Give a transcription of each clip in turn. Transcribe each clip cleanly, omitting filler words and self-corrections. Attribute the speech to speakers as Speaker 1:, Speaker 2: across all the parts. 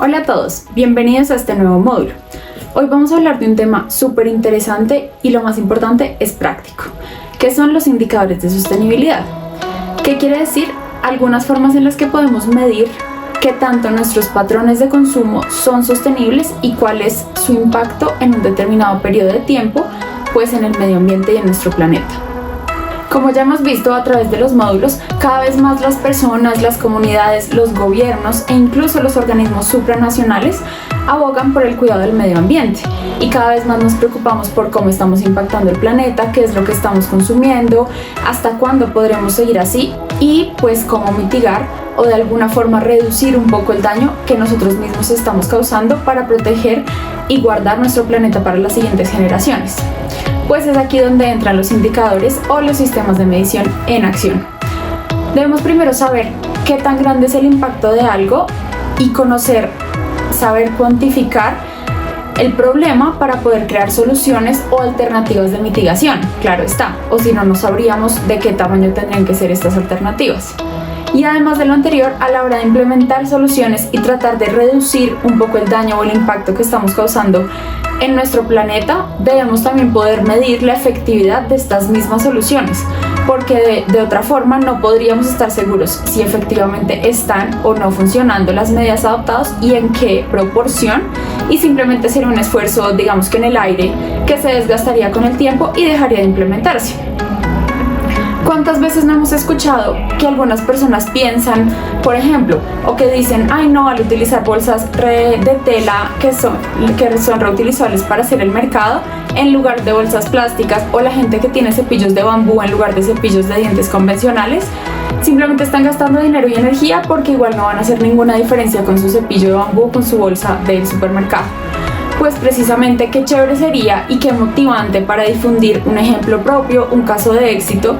Speaker 1: Hola a todos, bienvenidos a este nuevo módulo. Hoy vamos a hablar de un tema súper interesante y lo más importante es práctico, que son los indicadores de sostenibilidad. ¿Qué quiere decir? Algunas formas en las que podemos medir qué tanto nuestros patrones de consumo son sostenibles y cuál es su impacto en un determinado periodo de tiempo, pues en el medio ambiente y en nuestro planeta. Como ya hemos visto a través de los módulos, cada vez más las personas, las comunidades, los gobiernos e incluso los organismos supranacionales abogan por el cuidado del medio ambiente y cada vez más nos preocupamos por cómo estamos impactando el planeta, qué es lo que estamos consumiendo, hasta cuándo podremos seguir así y pues cómo mitigar o de alguna forma reducir un poco el daño que nosotros mismos estamos causando para proteger y guardar nuestro planeta para las siguientes generaciones. Pues es aquí donde entran los indicadores o los sistemas de medición en acción. Debemos primero saber qué tan grande es el impacto de algo y saber cuantificar el problema para poder crear soluciones o alternativas de mitigación, claro está, o si no, no sabríamos de qué tamaño tendrían que ser estas alternativas. Y además de lo anterior, a la hora de implementar soluciones y tratar de reducir un poco el daño o el impacto que estamos causando en nuestro planeta, debemos también poder medir la efectividad de estas mismas soluciones, porque de otra forma no podríamos estar seguros si efectivamente están o no funcionando las medidas adoptadas y en qué proporción, y simplemente sería un esfuerzo, digamos que en el aire, que se desgastaría con el tiempo y dejaría de implementarse. ¿Cuántas veces no hemos escuchado que algunas personas piensan, por ejemplo, o que dicen, ay no, al utilizar bolsas de tela que son reutilizables para hacer el mercado, en lugar de bolsas plásticas, o la gente que tiene cepillos de bambú en lugar de cepillos de dientes convencionales, simplemente están gastando dinero y energía porque igual no van a hacer ninguna diferencia con su cepillo de bambú o con su bolsa del supermercado? Pues precisamente qué chévere sería y qué motivante para difundir un ejemplo propio, un caso de éxito,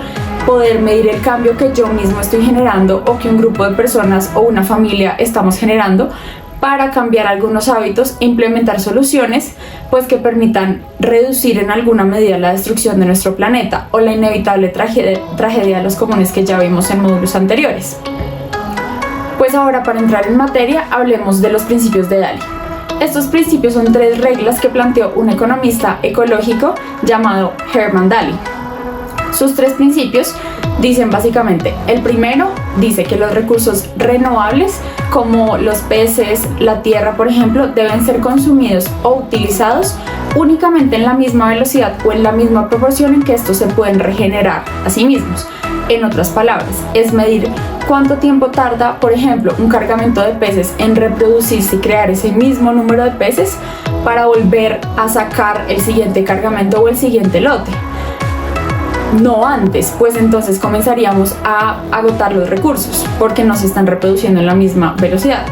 Speaker 1: poder medir el cambio que yo mismo estoy generando o que un grupo de personas o una familia estamos generando para cambiar algunos hábitos e implementar soluciones pues que permitan reducir en alguna medida la destrucción de nuestro planeta o la inevitable tragedia de los comunes que ya vimos en módulos anteriores. Pues ahora, para entrar en materia, hablemos de los principios de Daly. Estos principios son 3 reglas que planteó un economista ecológico llamado Herman Daly. Sus 3 principios dicen básicamente, el primero dice que los recursos renovables como los peces, la tierra por ejemplo, deben ser consumidos o utilizados únicamente en la misma velocidad o en la misma proporción en que estos se pueden regenerar a sí mismos. En otras palabras, es medir cuánto tiempo tarda, por ejemplo, un cargamento de peces en reproducirse y crear ese mismo número de peces para volver a sacar el siguiente cargamento o el siguiente lote. No antes, pues entonces comenzaríamos a agotar los recursos porque no se están reproduciendo en la misma velocidad.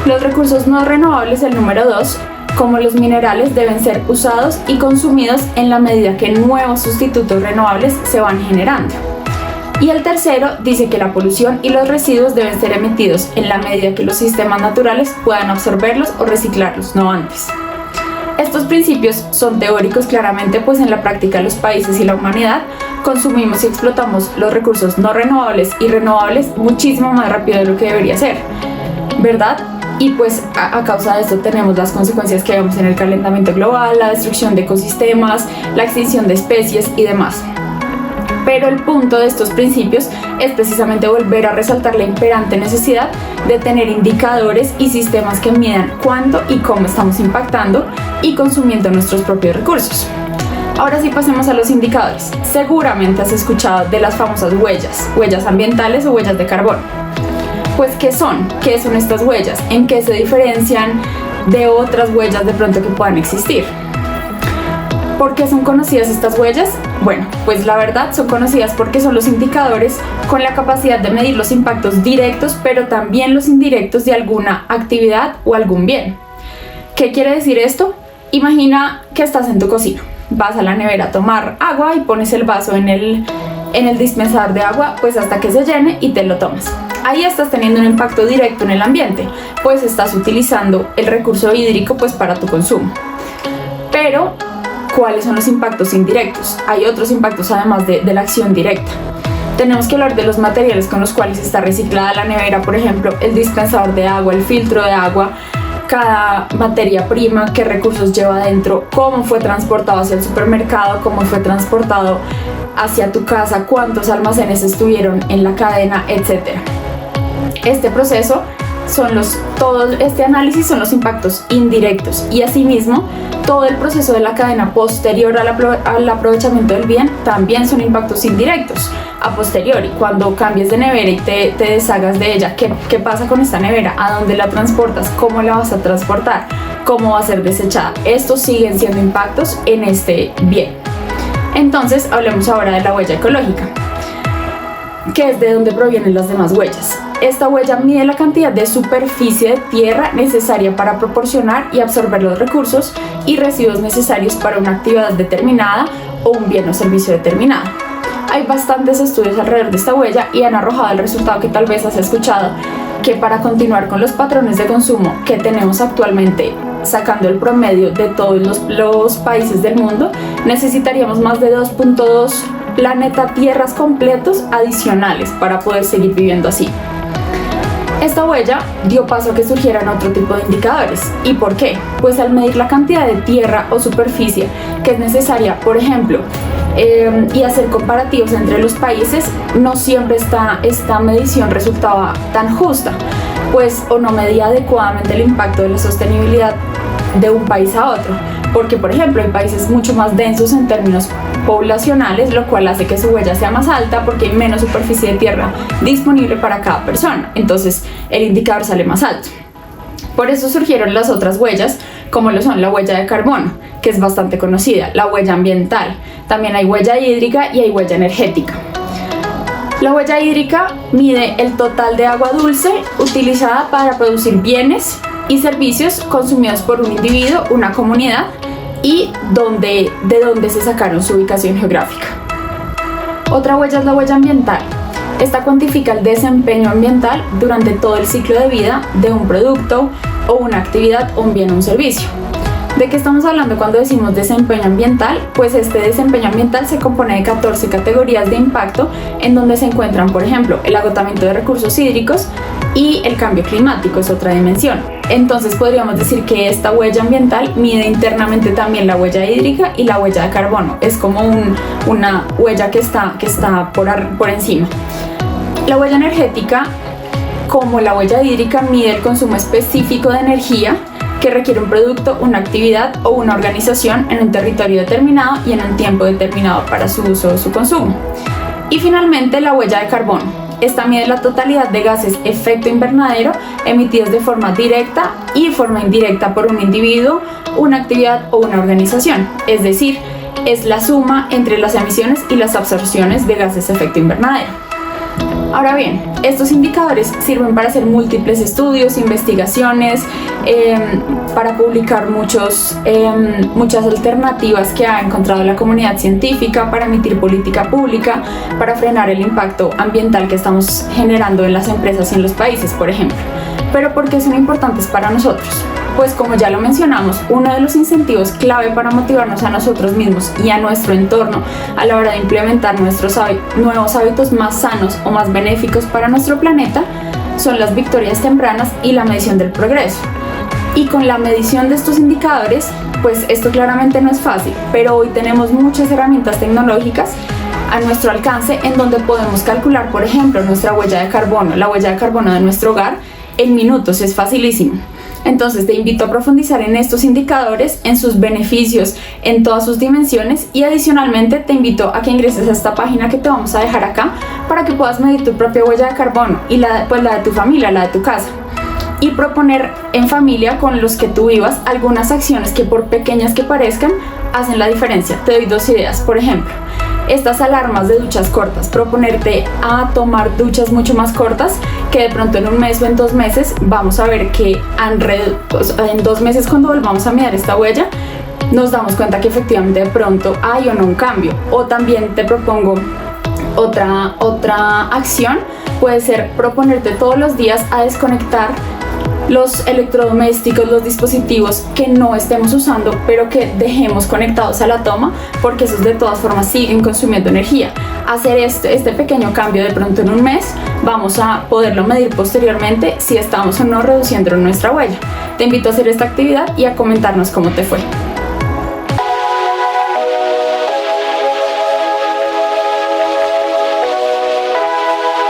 Speaker 1: Los recursos no renovables, el número 2, como los minerales, deben ser usados y consumidos en la medida que nuevos sustitutos renovables se van generando. Y el tercero dice que la polución y los residuos deben ser emitidos en la medida que los sistemas naturales puedan absorberlos o reciclarlos, no antes. Estos principios son teóricos claramente, pues en la práctica los países y la humanidad consumimos y explotamos los recursos no renovables y renovables muchísimo más rápido de lo que debería ser, ¿verdad? Y pues a causa de esto tenemos las consecuencias que vemos en el calentamiento global, la destrucción de ecosistemas, la extinción de especies y demás. Pero el punto de estos principios es precisamente volver a resaltar la imperante necesidad de tener indicadores y sistemas que midan cuánto y cómo estamos impactando y consumiendo nuestros propios recursos. Ahora sí, pasemos a los indicadores. Seguramente has escuchado de las famosas huellas ambientales o huellas de carbono. Pues, ¿qué son? ¿Qué son estas huellas? ¿En qué se diferencian de otras huellas de pronto que puedan existir? ¿Por qué son conocidas estas huellas? Bueno, pues la verdad son conocidas porque son los indicadores con la capacidad de medir los impactos directos, pero también los indirectos de alguna actividad o algún bien. ¿Qué quiere decir esto? Imagina que estás en tu cocina, vas a la nevera a tomar agua y pones el vaso en el dispensador de agua, pues hasta que se llene y te lo tomas. Ahí estás teniendo un impacto directo en el ambiente, pues estás utilizando el recurso hídrico pues para tu consumo. Pero ¿cuáles son los impactos indirectos? Hay otros impactos además de la acción directa. Tenemos que hablar de los materiales con los cuales está reciclada la nevera, por ejemplo, el dispensador de agua, el filtro de agua, cada materia prima, qué recursos lleva adentro, cómo fue transportado hacia el supermercado, cómo fue transportado hacia tu casa, cuántos almacenes estuvieron en la cadena, etc. Este proceso todo este análisis son los impactos indirectos, y asimismo todo el proceso de la cadena posterior al aprovechamiento del bien también son impactos indirectos. A posteriori, cuando cambies de nevera y te deshagas de ella, ¿qué pasa con esta nevera? ¿A dónde la transportas? ¿Cómo la vas a transportar? ¿Cómo va a ser desechada? Estos siguen siendo impactos en este bien. Entonces hablemos ahora de la huella ecológica, que es de donde provienen las demás huellas. Esta huella mide la cantidad de superficie de tierra necesaria para proporcionar y absorber los recursos y residuos necesarios para una actividad determinada o un bien o servicio determinado. Hay bastantes estudios alrededor de esta huella y han arrojado el resultado que tal vez has escuchado, que para continuar con los patrones de consumo que tenemos actualmente, sacando el promedio de todos los países del mundo, necesitaríamos más de 2.2 planeta tierras completos adicionales para poder seguir viviendo así. Esta huella dio paso a que surgieran otro tipo de indicadores. ¿Y por qué? Pues al medir la cantidad de tierra o superficie que es necesaria, por ejemplo, y hacer comparativos entre los países, no siempre esta medición resultaba tan justa, pues o no medía adecuadamente el impacto de la sostenibilidad de un país a otro, porque por ejemplo hay países mucho más densos en términos poblacionales, lo cual hace que su huella sea más alta porque hay menos superficie de tierra disponible para cada persona, entonces el indicador sale más alto. Por eso surgieron las otras huellas, como lo son la huella de carbono, que es bastante conocida, la huella ambiental, también hay huella hídrica y hay huella energética. La huella hídrica mide el total de agua dulce utilizada para producir bienes y servicios consumidos por un individuo, una comunidad, y de dónde se sacaron su ubicación geográfica. Otra huella es la huella ambiental. Esta cuantifica el desempeño ambiental durante todo el ciclo de vida de un producto o una actividad o un bien o un servicio. ¿De qué estamos hablando cuando decimos desempeño ambiental? Pues este desempeño ambiental se compone de 14 categorías de impacto, en donde se encuentran, por ejemplo, el agotamiento de recursos hídricos y el cambio climático, es otra dimensión. Entonces podríamos decir que esta huella ambiental mide internamente también la huella hídrica y la huella de carbono. Es como una huella que está por encima. La huella energética, como la huella hídrica, mide el consumo específico de energía que requiere un producto, una actividad o una organización en un territorio determinado y en un tiempo determinado para su uso o su consumo. Y finalmente la huella de carbono. Esta mide la totalidad de gases efecto invernadero emitidos de forma directa y de forma indirecta por un individuo, una actividad o una organización. Es decir, es la suma entre las emisiones y las absorciones de gases efecto invernadero. Ahora bien, estos indicadores sirven para hacer múltiples estudios, investigaciones, para publicar muchas alternativas que ha encontrado la comunidad científica, para emitir política pública, para frenar el impacto ambiental que estamos generando en las empresas y en los países, por ejemplo. ¿Pero por qué son importantes para nosotros? Pues como ya lo mencionamos, uno de los incentivos clave para motivarnos a nosotros mismos y a nuestro entorno a la hora de implementar nuestros nuevos hábitos más sanos o más benéficos para nuestro planeta son las victorias tempranas y la medición del progreso. Y con la medición de estos indicadores, pues esto claramente no es fácil, pero hoy tenemos muchas herramientas tecnológicas a nuestro alcance en donde podemos calcular, por ejemplo, nuestra huella de carbono, la huella de carbono de nuestro hogar en minutos, es facilísimo. Entonces te invito a profundizar en estos indicadores, en sus beneficios, en todas sus dimensiones, y adicionalmente te invito a que ingreses a esta página que te vamos a dejar acá para que puedas medir tu propia huella de carbono y la de tu familia, la de tu casa, y proponer en familia con los que tú vivas algunas acciones que, por pequeñas que parezcan, hacen la diferencia. Te doy 2 ideas. Por ejemplo, estas alarmas de duchas cortas, proponerte a tomar duchas mucho más cortas, que de pronto en un mes o en 2 meses vamos a ver que en 2 meses, cuando volvamos a mirar esta huella, nos damos cuenta que efectivamente de pronto hay o no un cambio. O también te propongo otra acción, puede ser proponerte todos los días a desconectar los electrodomésticos, los dispositivos que no estemos usando, pero que dejemos conectados a la toma, porque esos de todas formas siguen consumiendo energía. Hacer este pequeño cambio de pronto en un mes vamos a poderlo medir posteriormente si estamos o no reduciendo nuestra huella. Te invito a hacer esta actividad y a comentarnos cómo te fue.